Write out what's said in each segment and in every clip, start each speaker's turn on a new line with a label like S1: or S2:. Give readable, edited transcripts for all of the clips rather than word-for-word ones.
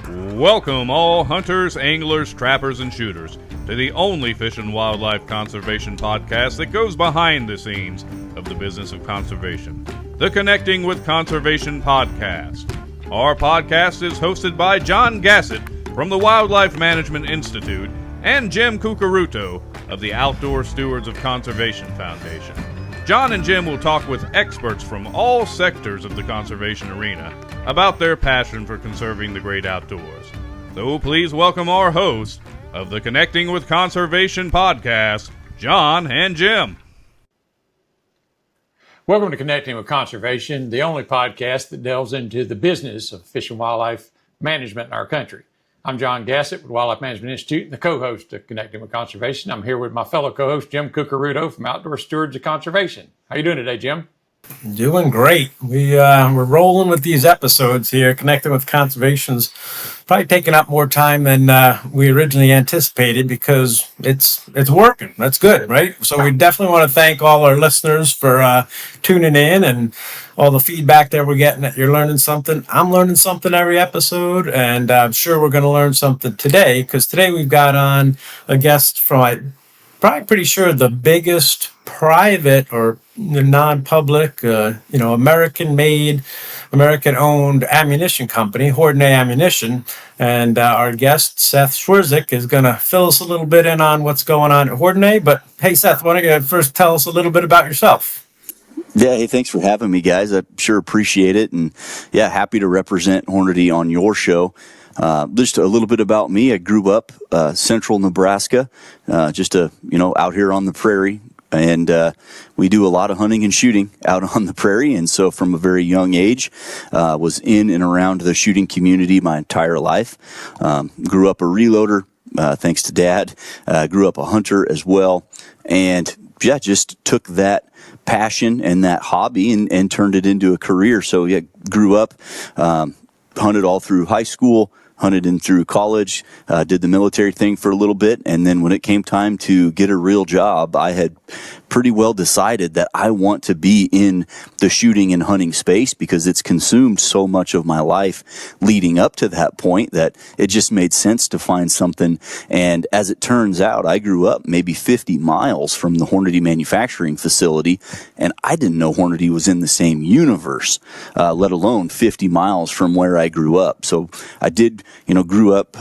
S1: Welcome all hunters, anglers, trappers, and shooters to the only fish and wildlife conservation podcast that goes behind the scenes of the business of conservation, the Connecting with Conservation podcast. Our podcast is hosted by John Gassett from the Wildlife Management Institute and Jim Cucaruto of the Outdoor Stewards of Conservation Foundation. John and Jim will talk with experts from all sectors of the conservation arena about their passion for conserving the great outdoors. So please welcome our hosts of the Connecting with Conservation podcast, John and Jim.
S2: Welcome to Connecting with Conservation, the only podcast that delves into the business of fish and wildlife management in our country. I'm John Gassett with Wildlife Management Institute and the co-host of Connecting with Conservation. I'm here with my fellow co-host, Jim Cucaruto from Outdoor Stewards of Conservation. How you doing today, Jim?
S3: Doing great. We're rolling with these episodes here. Connecting with Conservation's probably taking up more time than we originally anticipated because it's working. That's good, right? So we definitely want to thank all our listeners for tuning in and all the feedback that we're getting, that you're learning something. I'm learning something every episode, and I'm sure we're going to learn something today, because today we've got on a guest from, probably pretty sure, the biggest private or non-public, American-made, American-owned ammunition company, Hornady Ammunition. And our guest, Seth Swerczek, is going to fill us a little bit in on what's going on at Hornady. But hey, Seth, why don't you first tell us a little bit about yourself?
S4: Yeah, hey, thanks for having me, guys. I sure appreciate it. And yeah, happy to represent Hornady on your show. Just a little bit about me. I grew up central Nebraska, out here on the prairie. And we do a lot of hunting and shooting out on the prairie. And so from a very young age, was in and around the shooting community my entire life. Grew up a reloader, thanks to Dad. Grew up a hunter as well. And yeah, just took that passion and that hobby and turned it into a career. So yeah, grew up, hunted all through high school, hunted in through college, did the military thing for a little bit, and then when it came time to get a real job, I had pretty well decided that I want to be in the shooting and hunting space because it's consumed so much of my life leading up to that point that it just made sense to find something. And as it turns out, I grew up maybe 50 miles from the Hornady manufacturing facility, and I didn't know Hornady was in the same universe, let alone 50 miles from where I grew up. So I grew up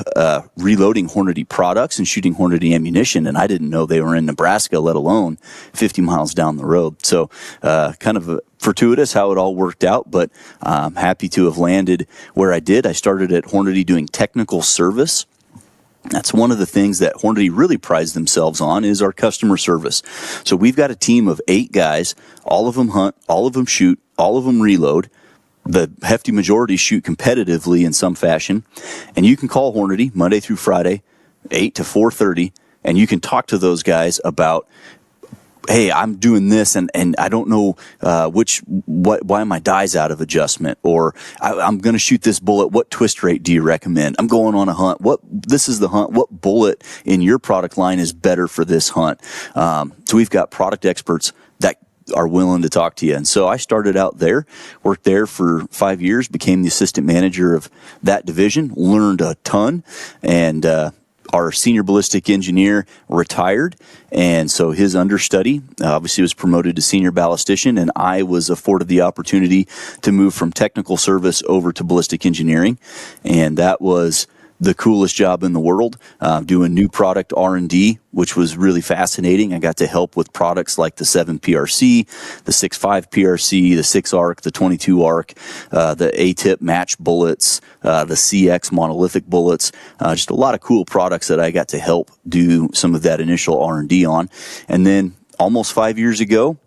S4: reloading Hornady products and shooting Hornady ammunition, and I didn't know they were in Nebraska, let alone 50 miles down the road. So kind of fortuitous how it all worked out, but I'm happy to have landed where I did. I started at Hornady doing technical service. That's one of the things that Hornady really prides themselves on, is our customer service. So we've got a team of 8 guys. All of them hunt, all of them shoot, all of them reload. The hefty majority shoot competitively in some fashion. And you can call Hornady Monday through Friday, 8 to 4:30, and you can talk to those guys about, hey, I'm doing this, and I don't know why my die's out of adjustment, or I'm going to shoot this bullet. What twist rate do you recommend? I'm going on a hunt. This is the hunt. What bullet in your product line is better for this hunt? So we've got product experts that are willing to talk to you. And so I started out there, worked there for 5 years, became the assistant manager of that division, learned a ton, and our senior ballistic engineer retired, and so his understudy obviously was promoted to senior ballistician, and I was afforded the opportunity to move from technical service over to ballistic engineering, and that was the coolest job in the world, doing new product R&D, which was really fascinating. I got to help with products like the 7 PRC, the 6.5 PRC, the 6 ARC, the 22 ARC, the A-tip match bullets, the CX monolithic bullets, just a lot of cool products that I got to help do some of that initial R&D on. And then almost 5 years ago,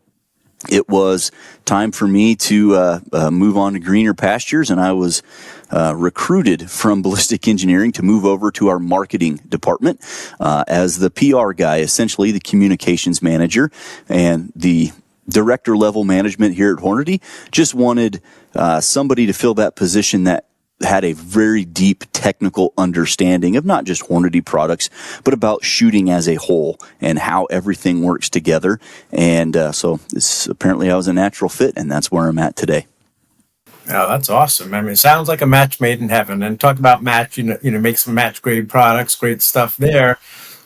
S4: it was time for me to move on to greener pastures, and I was recruited from ballistic engineering to move over to our marketing department as the PR guy, essentially the communications manager, and the director level management here at Hornady just wanted somebody to fill that position that had a very deep technical understanding of not just Hornady products, but about shooting as a whole and how everything works together. And so apparently I was a natural fit, and that's where I'm at today.
S3: Oh, that's awesome. I mean, it sounds like a match made in heaven. And talk about match, make some match grade products, great stuff there.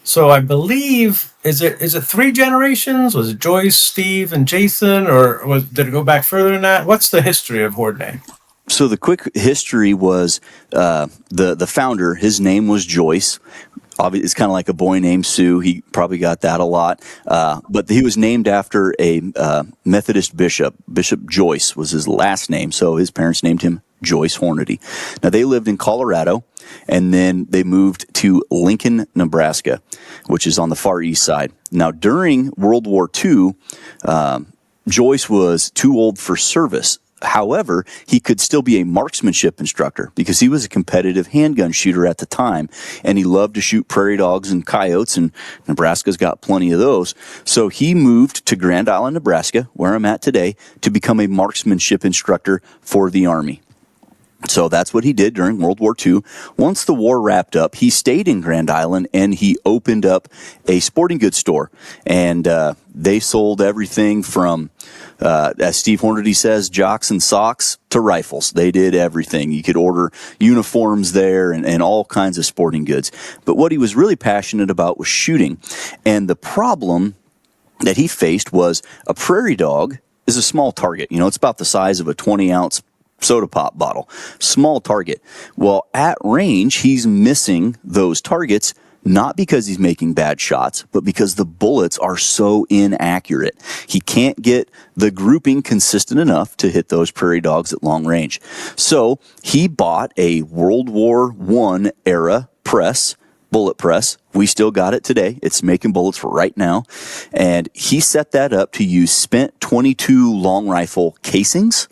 S3: So I believe is it three generations? Was it Joyce, Steve, and Jason, or did it go back further than that? What's the history of Hornady?
S4: So the quick history was the founder. His name was Joyce. Obviously, it's kind of like a boy named Sue. He probably got that a lot. But he was named after a Methodist bishop. Bishop Joyce was his last name, so his parents named him Joyce Hornady. Now, they lived in Colorado, and then they moved to Lincoln, Nebraska, which is on the far east side. Now, during World War II, Joyce was too old for service. However, he could still be a marksmanship instructor because he was a competitive handgun shooter at the time, and he loved to shoot prairie dogs and coyotes, and Nebraska's got plenty of those. So he moved to Grand Island, Nebraska, where I'm at today, to become a marksmanship instructor for the Army. So that's what he did during World War II. Once the war wrapped up, he stayed in Grand Island and he opened up a sporting goods store. And they sold everything from, as Steve Hornady says, jocks and socks to rifles. They did everything. You could order uniforms there and all kinds of sporting goods. But what he was really passionate about was shooting. And the problem that he faced was a prairie dog is a small target. It's about the size of a 20-ounce soda pop bottle. Small target. Well, at range, he's missing those targets, not because he's making bad shots, but because the bullets are so inaccurate. He can't get the grouping consistent enough to hit those prairie dogs at long range. So he bought a World War I era press, bullet press. We still got it today. It's making bullets for right now. And he set that up to use spent .22 long rifle casings,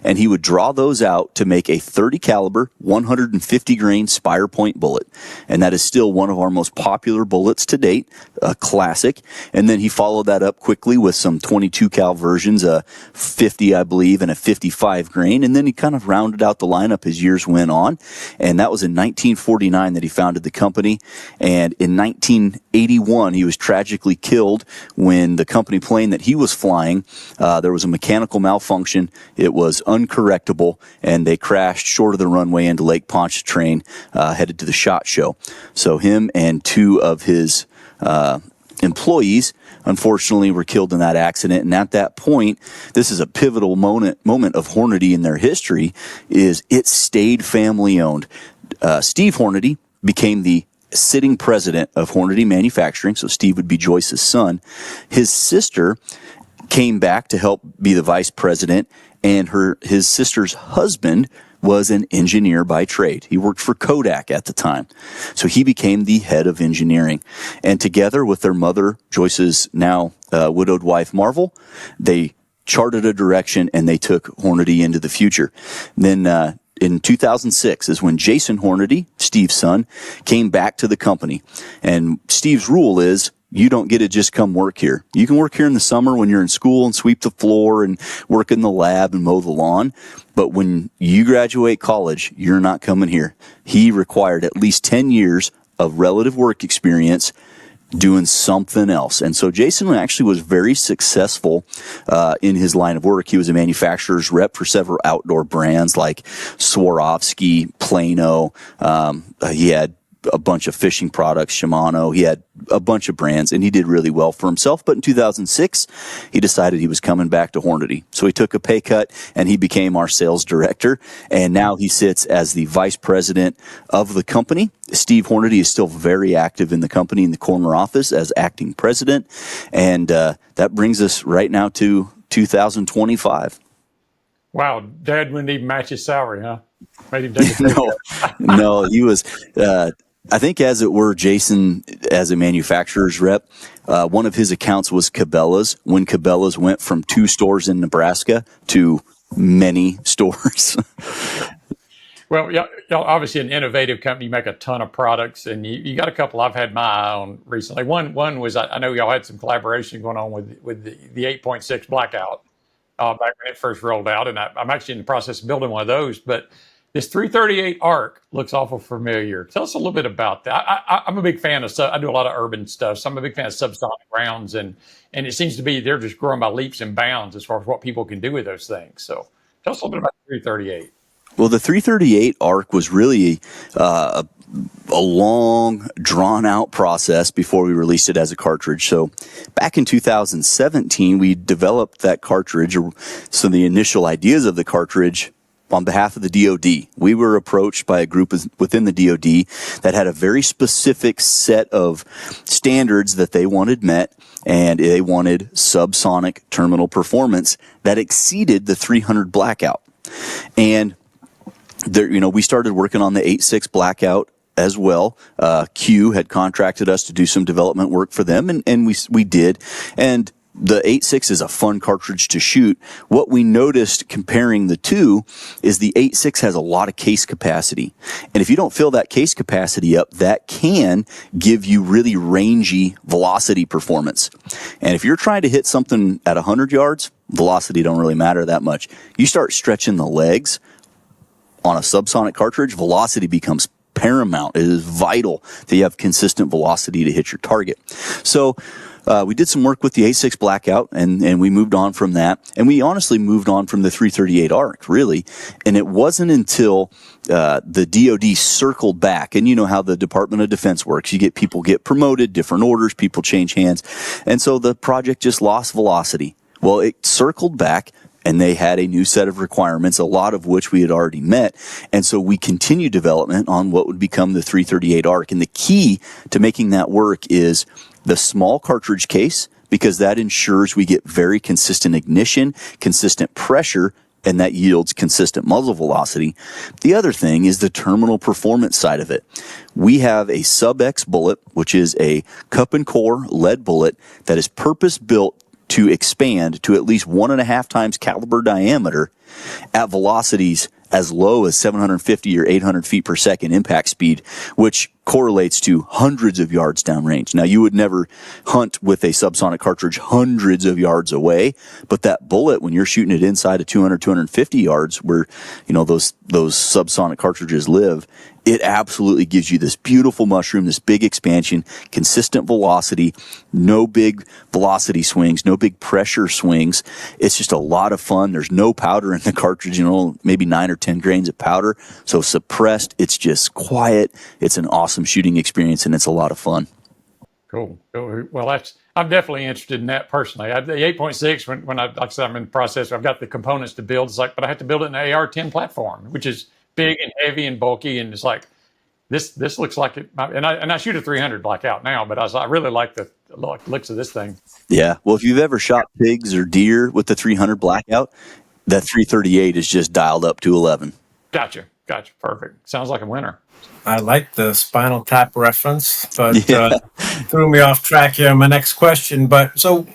S4: and he would draw those out to make a 30 caliber, 150 grain Spire Point bullet. And that is still one of our most popular bullets to date, a classic. And then he followed that up quickly with some 22 cal versions, a 50, I believe, and a 55 grain. And then he kind of rounded out the lineup as years went on. And that was in 1949 that he founded the company. And in 1981, he was tragically killed when the company plane that he was flying, there was a mechanical malfunction. It was uncorrectable, and they crashed short of the runway into Lake Pontchartrain, headed to the SHOT Show. So him and two of his employees, unfortunately, were killed in that accident. And at that point, this is a pivotal moment of Hornady in their history, is it stayed family-owned. Steve Hornady became the sitting president of Hornady Manufacturing, so Steve would be Joyce's son. His sister came back to help be the vice president, and his sister's husband was an engineer by trade. He worked for Kodak at the time. So he became the head of engineering. And together with their mother, Joyce's now widowed wife, Marvel, they charted a direction and they took Hornady into the future. Then in 2006 is when Jason Hornady, Steve's son, came back to the company. And Steve's rule is, you don't get to just come work here. You can work here in the summer when you're in school and sweep the floor and work in the lab and mow the lawn. But when you graduate college, you're not coming here. He required at least 10 years of relative work experience doing something else. And so Jason actually was very successful in his line of work. He was a manufacturer's rep for several outdoor brands like Swarovski, Plano. He had a bunch of fishing products, Shimano. He had a bunch of brands, and he did really well for himself. But in 2006, he decided he was coming back to Hornady. So he took a pay cut, and he became our sales director. And now he sits as the vice president of the company. Steve Hornady is still very active in the company in the corner office as acting president. And that brings us right now to 2025.
S2: Wow, Dad wouldn't even match his salary, huh? Made him take a pay cut.
S4: No, he was... I think, as it were, Jason, as a manufacturer's rep, one of his accounts was Cabela's, when Cabela's went from 2 stores in Nebraska to many stores.
S2: Well, y'all obviously an innovative company. You make a ton of products, and you got a couple I've had my eye on recently. One was, I know y'all had some collaboration going on with the 8.6 Blackout back when it first rolled out, and I'm actually in the process of building one of those. But this 338 ARC looks awful familiar. Tell us a little bit about that. I'm a big fan of, I do a lot of urban stuff, so I'm a big fan of subsonic rounds, and it seems to be they're just growing by leaps and bounds as far as what people can do with those things. So Tell us a little bit about the 338.
S4: Well, the 338 ARC was really a long, drawn-out process before we released it as a cartridge. So back in 2017, we developed that cartridge, or some of the initial ideas of the cartridge, on behalf of the DoD. We were approached by a group within the DoD that had a very specific set of standards that they wanted met, and they wanted subsonic terminal performance that exceeded the 300 blackout. And there, we started working on the 8.6 blackout as well. Q had contracted us to do some development work for them, and we did. And the 8.6 is a fun cartridge to shoot. What we noticed comparing the two is the 8.6 has a lot of case capacity. And if you don't fill that case capacity up, that can give you really rangy velocity performance. And if you're trying to hit something at 100 yards, velocity don't really matter that much. You start stretching the legs on a subsonic cartridge, velocity becomes paramount. It is vital that you have consistent velocity to hit your target. So we did some work with the 8.6 blackout, and we moved on from that. And we honestly moved on from the 338 ARC, really. And it wasn't until the DoD circled back, and you know how the Department of Defense works. People get promoted, different orders, people change hands. And so the project just lost velocity. Well, it circled back, and they had a new set of requirements, a lot of which we had already met. And so we continued development on what would become the 338 ARC. And the key to making that work is the small cartridge case, because that ensures we get very consistent ignition, consistent pressure, and that yields consistent muzzle velocity. The other thing is the terminal performance side of it. We have a sub-X bullet, which is a cup and core lead bullet that is purpose-built to expand to at least 1.5 times caliber diameter at velocities as low as 750 or 800 feet per second impact speed, which correlates to hundreds of yards downrange. Now, you would never hunt with a subsonic cartridge hundreds of yards away, but that bullet, when you're shooting it inside of 200, 250 yards, where those subsonic cartridges live, it absolutely gives you this beautiful mushroom, this big expansion, consistent velocity, no big velocity swings, no big pressure swings. It's just a lot of fun. There's no powder in the cartridge, maybe 9 or 10 grains of powder. So suppressed, it's just quiet. It's an awesome shooting experience, and it's a lot of fun.
S2: Cool. Well, I'm definitely interested in that personally. The 8.6, when like I said, I'm in the process, I've got the components to build. It's like, but I have to build it in an AR-10 platform, which is big and heavy and bulky, and it's like this looks like it. And I shoot a 300 blackout now, but I really like the looks of this thing.
S4: Yeah. Well, if you've ever shot pigs or deer with the 300 blackout, that 338 is just dialed up to 11.
S2: Gotcha. Perfect. Sounds like a winner.
S3: I like the Spinal Tap reference, but threw me off track here on my next question. But so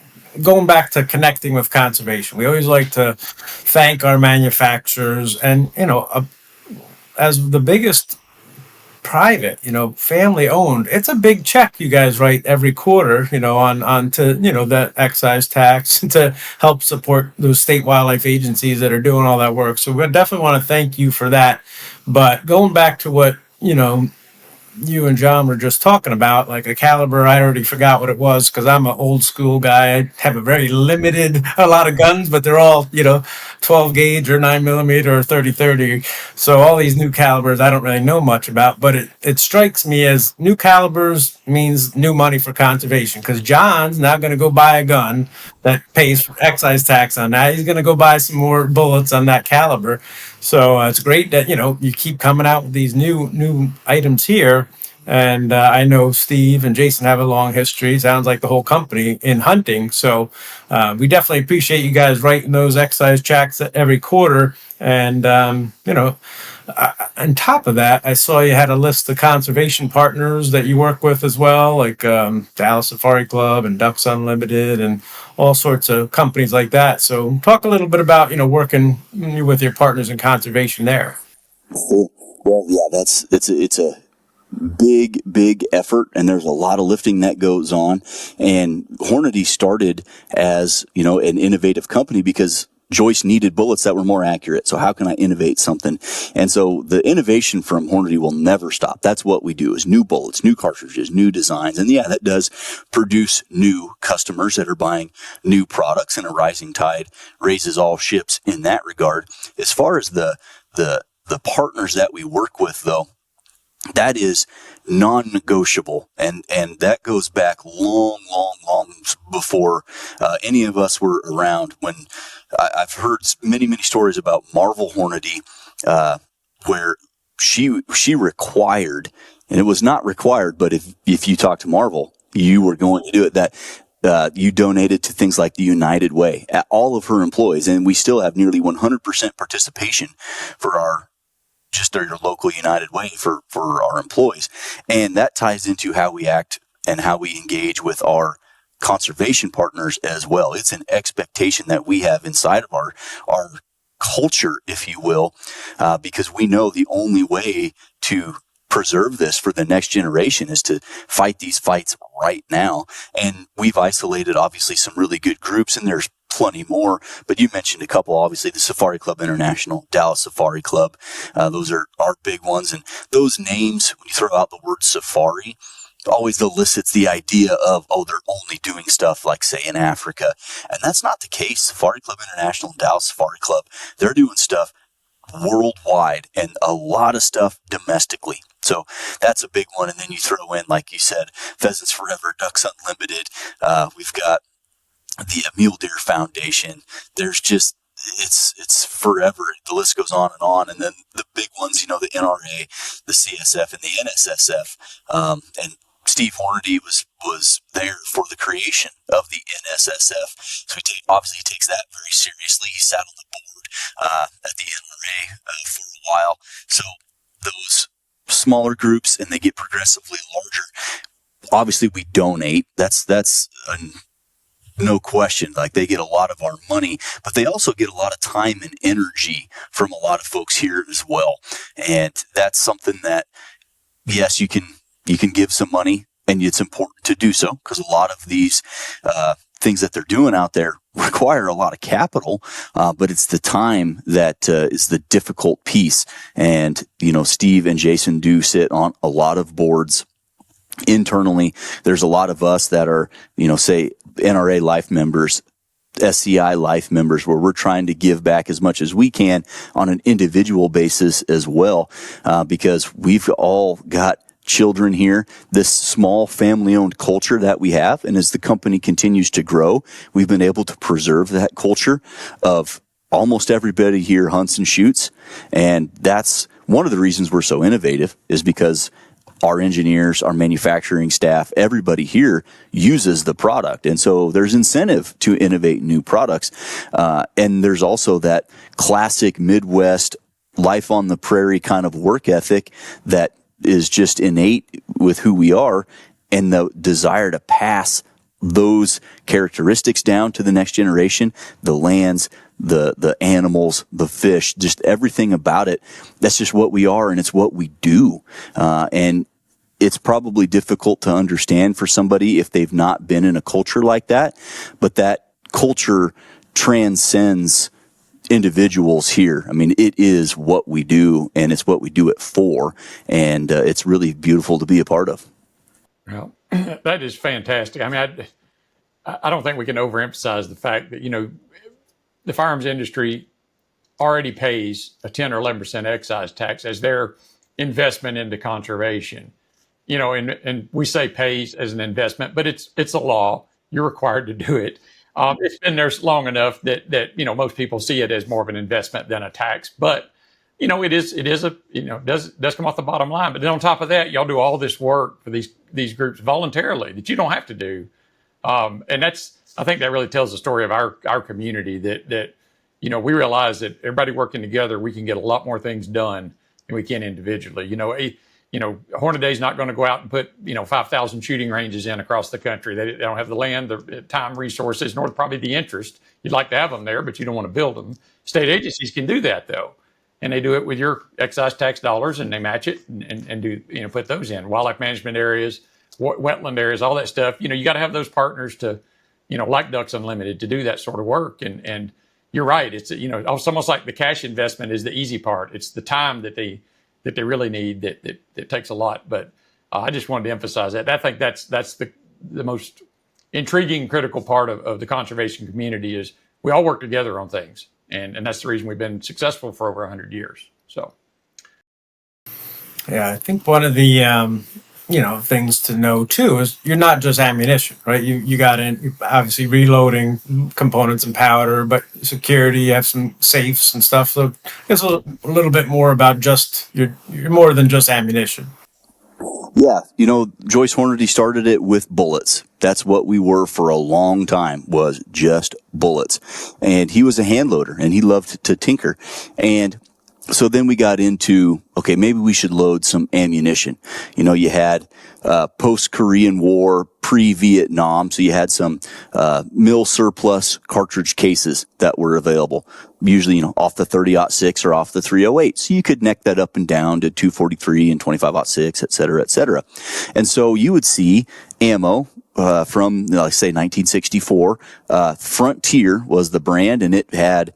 S3: going back to connecting with conservation, we always like to thank our manufacturers, and as the biggest private, family owned, it's a big check you guys write every quarter, on to that excise tax to help support those state wildlife agencies that are doing all that work. So we definitely want to thank you for that. But going back to what you and John were just talking about, like a caliber, I already forgot what it was because I'm an old school guy. I have a lot of guns, but they're all 12 gauge or 9mm or 30-30. So all these new calibers I don't really know much about, but it strikes me as new calibers means new money for conservation, because John's now going to go buy a gun that pays excise tax on that. He's going to go buy some more bullets on that caliber. So it's great that you keep coming out with these new items here. And I know Steve and Jason have a long history, sounds like the whole company, in hunting. So we definitely appreciate you guys writing those excise checks every quarter. And, on top of that, I saw you had a list of conservation partners that you work with as well, like Dallas Safari Club and Ducks Unlimited and all sorts of companies like that. So talk a little bit about, working with your partners in conservation there.
S4: Well, yeah, it's a big effort, and there's a lot of lifting that goes on. And Hornady started as, an innovative company because Joyce needed bullets that were more accurate. So how can I innovate something? And so the innovation from Hornady will never stop. That's what we do, is new bullets, new cartridges, new designs. And yeah, that does produce new customers that are buying new products, and a rising tide raises all ships in that regard. As far as the partners that we work with, though, that is non-negotiable, and that goes back long before any of us were around. When I've heard many stories about Marvel Hornady, where she required, and it was not required, but if you talk to Marvel, you were going to do it. That you donated to things like the United Way, all of her employees, and we still have nearly 100% participation for our local United Way for our employees. And that ties into how we act and how we engage with our conservation partners as well. It's an expectation that we have inside of our culture, if you will, because we know the only way to preserve this for the next generation is to fight these fights right now. And we've isolated, obviously, some really good groups, and there's plenty more, but you mentioned a couple, obviously, the Safari Club International, Dallas Safari Club. Those are our big ones. And those names, when you throw out the word safari, always elicits the idea of, oh, they're only doing stuff like, say, in Africa. And that's not the case. Safari Club International and Dallas Safari Club, they're doing stuff worldwide and a lot of stuff domestically. So that's a big one. And then you throw in, like you said, Pheasants Forever, Ducks Unlimited. We've got the Mule Deer Foundation. There's just, it's forever. The list goes on. And then the big ones, the NRA, the CSF, and the NSSF. And Steve Hornady was there for the creation of the NSSF. So obviously he takes that very seriously. He sat on the board at the NRA for a while. So those smaller groups, and they get progressively larger. Obviously, we donate. That's no question. Like, they get a lot of our money, but they also get a lot of time and energy from a lot of folks here as well. And that's something that, yes, you can give some money, and it's important to do so, because a lot of these things that they're doing out there require a lot of capital, but it's the time that is the difficult piece. And, Steve and Jason do sit on a lot of boards internally. There's a lot of us that are, say, NRA life members, SCI life members, where we're trying to give back as much as we can on an individual basis as well, because we've all got children here, this small family-owned culture that we have. And as the company continues to grow, we've been able to preserve that culture of almost everybody here hunts and shoots. And that's one of the reasons we're so innovative, is because our engineers, our manufacturing staff, everybody here uses the product. And so there's incentive to innovate new products. And there's also that classic Midwest life on the prairie kind of work ethic that is just innate with who we are, and the desire to pass those characteristics down to the next generation, the lands, the animals, the fish, just everything about it. That's just what we are, and it's what we do. And it's probably difficult to understand for somebody if they've not been in a culture like that, but that culture transcends individuals here. I mean, it is what we do, and it's what we do it for, and it's really beautiful to be a part of.
S2: Well, that is fantastic. I mean, I don't think we can overemphasize the fact that, the firearms industry already pays a 10 or 11% excise tax as their investment into conservation. And we say pays as an investment, but it's a law. You're required to do it. It's been there long enough that most people see it as more of an investment than a tax. But it is does come off the bottom line. But then on top of that, y'all do all this work for these groups voluntarily that you don't have to do. And I think that really tells the story of our community, that we realize that everybody working together, we can get a lot more things done than we can individually. Hornady's not going to go out and put 5,000 shooting ranges in across the country. They don't have the land, the time, resources, nor probably the interest. You'd like to have them there, but you don't want to build them. State agencies can do that, though, and they do it with your excise tax dollars, and they match it and do put those in wildlife management areas, wetland areas, all that stuff. You got to have those partners to, like Ducks Unlimited, to do that sort of work. And you're right. It's, it's almost like the cash investment is the easy part. It's the time that they really need that takes a lot. But I just wanted to emphasize that. I think that's the most intriguing, critical part of the conservation community is we all work together on things. And that's the reason we've been successful for over 100 years. So.
S3: Yeah, I think one of the things to know too is you're not just ammunition, right? You got in obviously reloading components and powder, but security, you have some safes and stuff. So it's a little bit more about just you're more than just ammunition.
S4: Yeah, Joyce Hornady started it with bullets. That's what we were for a long time, was just bullets. And he was a hand loader and he loved to tinker. And so then we got into, okay, maybe we should load some ammunition. You had post-Korean War, pre-Vietnam, so you had some mil surplus cartridge cases that were available, usually, off the 30-06 or off the 308. So you could neck that up and down to 243 and 25-06, et cetera, et cetera. And so you would see ammo from, let's say, 1964. Frontier was the brand, and it had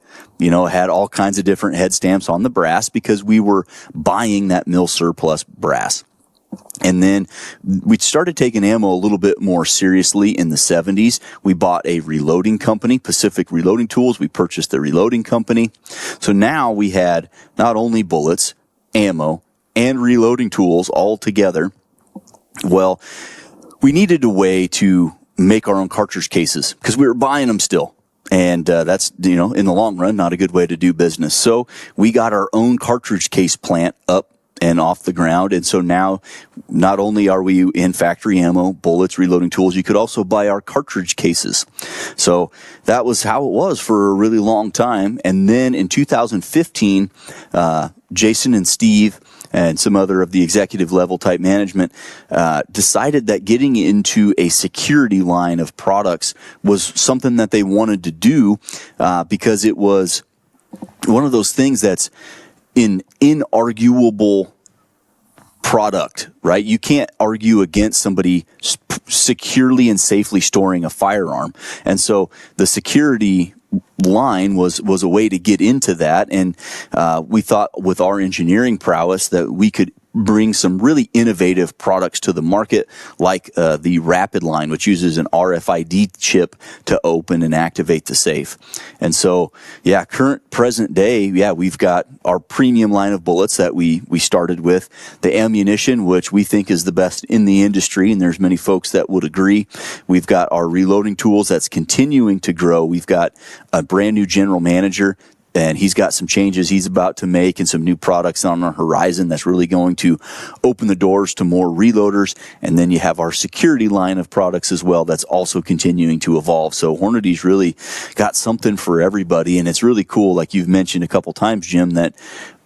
S4: all kinds of different head stamps on the brass because we were buying that mil surplus brass. And then we started taking ammo a little bit more seriously in the 70s. We bought a reloading company, Pacific Reloading Tools. We purchased the reloading company. So now we had not only bullets, ammo, and reloading tools all together. Well, we needed a way to make our own cartridge cases because we were buying them still. And that's, in the long run, not a good way to do business. So we got our own cartridge case plant up and off the ground. And so now not only are we in factory ammo, bullets, reloading tools, you could also buy our cartridge cases. So that was how it was for a really long time. And then in 2015, Jason and Steve and some other of the executive level type management decided that getting into a security line of products was something that they wanted to do because it was one of those things that's an inarguable product, right? You can't argue against somebody securely and safely storing a firearm. And so the security line was a way to get into that. And we thought with our engineering prowess that we could bring some really innovative products to the market, like the Rapid line, which uses an RFID chip to open and activate the safe. And so, present day, we've got our premium line of bullets that we started with, the ammunition, which we think is the best in the industry, and there's many folks that would agree. We've got our reloading tools that's continuing to grow. We've got a brand new general manager, and he's got some changes he's about to make and some new products on the horizon that's really going to open the doors to more reloaders. And then you have our security line of products as well that's also continuing to evolve. So Hornady's really got something for everybody. And it's really cool, like you've mentioned a couple times, Jim, that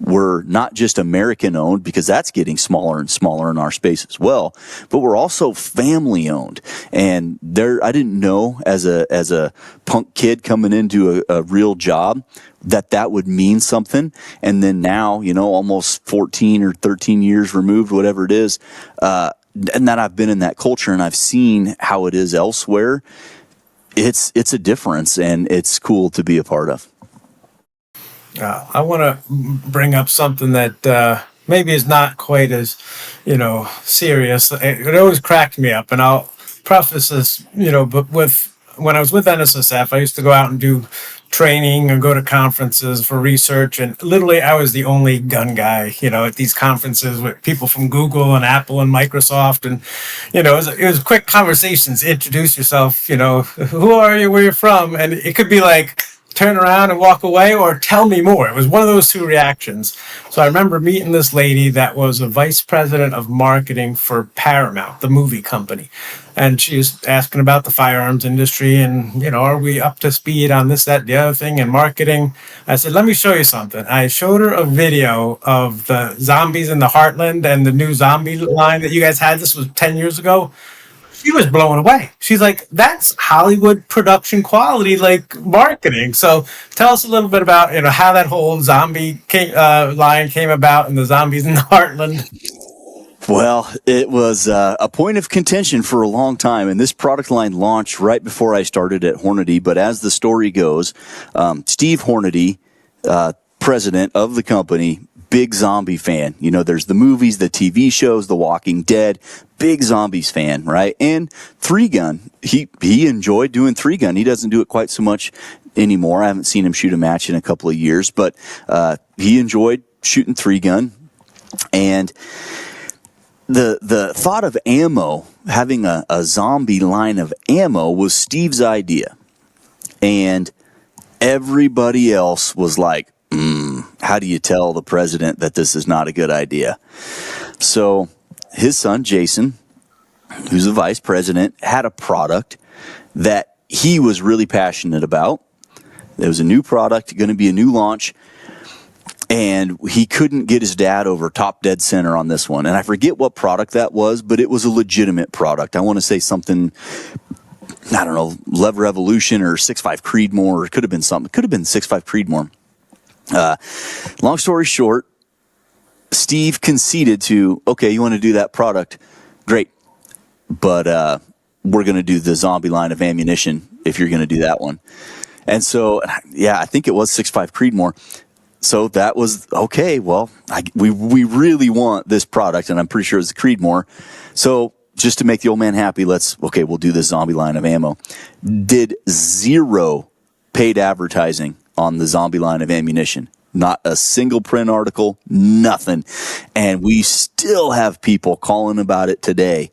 S4: we're not just American owned, because that's getting smaller and smaller in our space as well, but we're also family owned. And I didn't know as a punk kid coming into a real job that would mean something. And then now, almost 14 or 13 years removed, whatever it is, and that I've been in that culture and I've seen how it is elsewhere. It's a difference, and it's cool to be a part of.
S3: I want to bring up something that maybe is not quite as, serious. It always cracked me up, and I'll preface this, but when I was with NSSF, I used to go out and do training and go to conferences for research, and literally I was the only gun guy, at these conferences with people from Google and Apple and Microsoft, and it was quick conversations. Introduce yourself, who are you, where you're from, and it could be like turn around and walk away or tell me more. It was one of those two reactions. So I remember meeting this lady that was a vice president of marketing for Paramount, the movie company. And she was asking about the firearms industry and, are we up to speed on this, that, the other thing and marketing? I said, let me show you something. I showed her a video of the zombies in the Heartland and the new zombie line that you guys had. This was 10 years ago. She was blown away. She's like, that's Hollywood production quality, like marketing. So tell us a little bit about, how that whole zombie line came about and the zombies in the Heartland.
S4: Well, it was a point of contention for a long time, and this product line launched right before I started at Hornady. But as the story goes, Steve Hornady, president of the company, big zombie fan. You know, there's the movies, the TV shows, The Walking Dead, big zombies fan, right? And three gun, he enjoyed doing three gun. He doesn't do it quite so much anymore. I haven't seen him shoot a match in a couple of years, but he enjoyed shooting three gun. And the thought of ammo, having a zombie line of ammo, was Steve's idea. And everybody else was like, how do you tell the president that this is not a good idea? So his son, Jason, who's the vice president, had a product that he was really passionate about. There was a new product, going to be a new launch, and he couldn't get his dad over top dead center on this one. And I forget what product that was, but it was a legitimate product. I want to say something, I don't know, Lev Revolution or 6.5 Creedmoor, or it could have been something. It could have been 6.5 Creedmoor. Long story short, Steve conceded to, okay, you want to do that product? Great. But we're going to do the zombie line of ammunition if you're going to do that one. And so, yeah, I think it was 6.5 Creedmoor. So that was, okay, well, we really want this product, and I'm pretty sure it's the Creedmoor. So just to make the old man happy, we'll do this zombie line of ammo. Did zero paid advertising on the zombie line of ammunition. Not a single print article, nothing. And we still have people calling about it today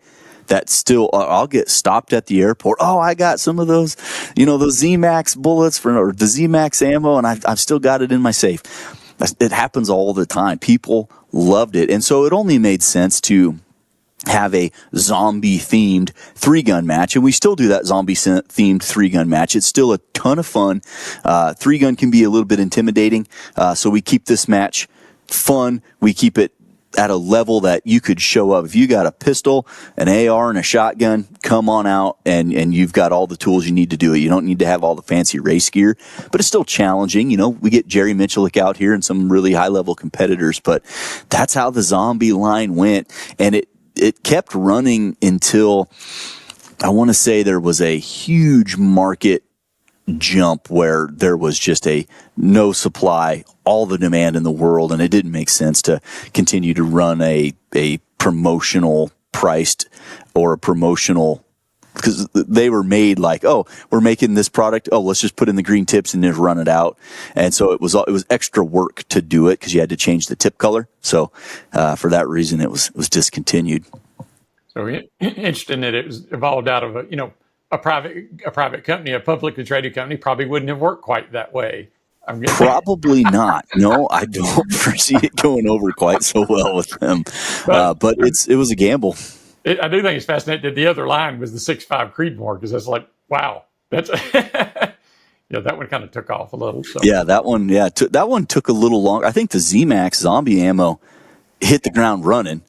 S4: that still, I'll get stopped at the airport. Oh, I got some of those, those Z-Max bullets or the Z-Max ammo, and I've still got it in my safe. It happens all the time. People loved it. And so it only made sense to have a zombie-themed three-gun match, and we still do that zombie-themed three-gun match. It's still a ton of fun. Three-gun can be a little bit intimidating, so we keep this match fun. We keep it at a level that you could show up. If you got a pistol, an AR, and a shotgun, come on out, and you've got all the tools you need to do it. You don't need to have all the fancy race gear, but it's still challenging. We get Jerry Michalik out here and some really high-level competitors, but that's how the zombie line went, and it kept running until, I want to say, there was a huge market jump where there was just a no supply, all the demand in the world, and it didn't make sense to continue to run a promotional priced or a promotional, because they were made like, oh, we're making this product, oh, let's just put in the green tips and just run it out. And so it was extra work to do it because you had to change the tip color. So for that reason, it was discontinued.
S2: So interesting that it was evolved out of a private company, a publicly traded company probably wouldn't have worked quite that way.
S4: Probably not. No, I don't foresee it going over quite so well with them. But it was a gamble.
S2: I do think it's fascinating that the other line was the 6.5 Creedmoor, because it's like, wow, that's that one kind of took off a little. So.
S4: Yeah, that one took a little longer. I think the Z-Max zombie ammo hit the ground running.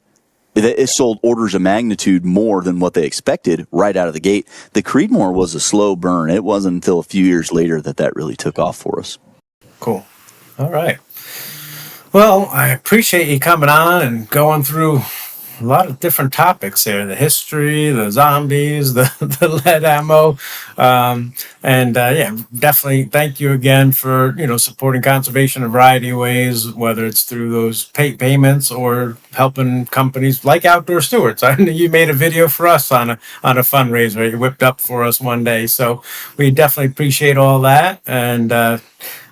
S4: It sold orders of magnitude more than what they expected right out of the gate. The Creedmoor was a slow burn. It wasn't until a few years later that really took off for us.
S3: Cool. All right. Well, I appreciate you coming on and going through a lot of different topics there: the history, the zombies, the lead ammo, definitely thank you again for supporting conservation in a variety of ways, whether it's through those payments or helping companies like Outdoor Stewards. I know you made a video for us on a fundraiser you whipped up for us one day, so we definitely appreciate all that. And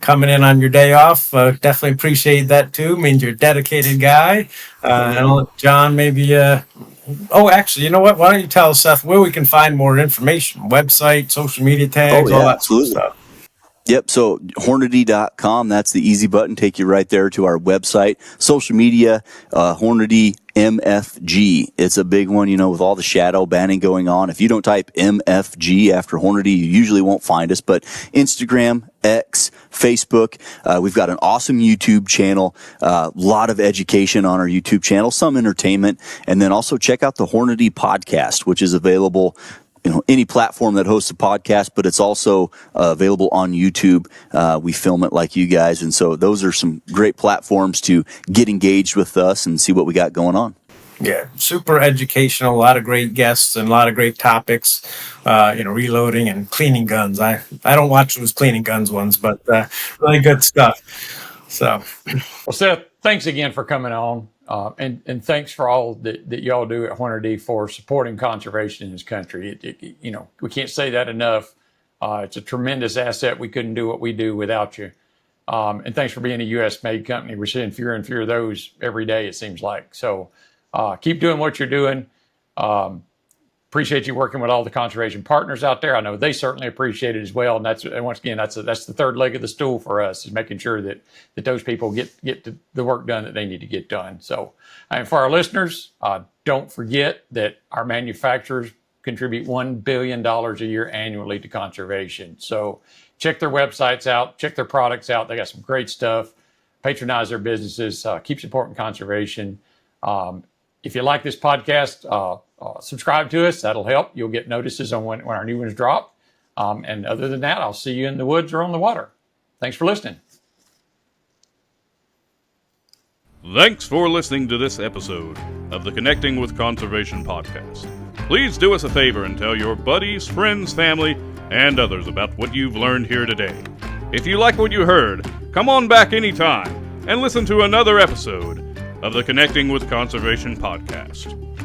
S3: coming in on your day off, definitely appreciate that too. Means you're a dedicated guy. And I'll let John maybe. Actually, you know what? Why don't you tell Seth where we can find more information? Website, social media tags, all that
S4: absolutely.
S3: Sort of stuff.
S4: Yep. So Hornady.com, that's the easy button. Take you right there to our website. Social media, Hornady MFG. It's a big one, with all the shadow banning going on. If you don't type MFG after Hornady, you usually won't find us. But Instagram, X, Facebook, we've got an awesome YouTube channel, a lot of education on our YouTube channel, some entertainment. And then also check out the Hornady podcast, which is available any platform that hosts a podcast, but it's also available on YouTube. We film it like you guys. And so those are some great platforms to get engaged with us and see what we got going on.
S3: Yeah, super educational. A lot of great guests and a lot of great topics. Reloading and cleaning guns. I don't watch those cleaning guns ones, but really good stuff. So,
S2: well, Seth, thanks again for coming on, and thanks for all that y'all do at Hornady for supporting conservation in this country. We can't say that enough. It's a tremendous asset. We couldn't do what we do without you. And thanks for being a U.S.-made company. We're seeing fewer and fewer of those every day, it seems like. So keep doing what you're doing. Appreciate you working with all the conservation partners out there. I know they certainly appreciate it as well. And once again, that's the third leg of the stool for us, is making sure that those people get the work done that they need to get done. So, and for our listeners, don't forget that our manufacturers contribute $1 billion a year annually to conservation. So check their websites out, check their products out. They got some great stuff. Patronize their businesses, keep supporting conservation. If you like this podcast, subscribe to us. That'll help. You'll get notices on when our new ones drop. And other than that, I'll see you in the woods or on the water. Thanks for listening.
S1: Thanks for listening to this episode of the Connecting with Conservation podcast. Please do us a favor and tell your buddies, friends, family, and others about what you've learned here today. If you like what you heard, come on back anytime and listen to another episode of the Connecting with Conservation podcast.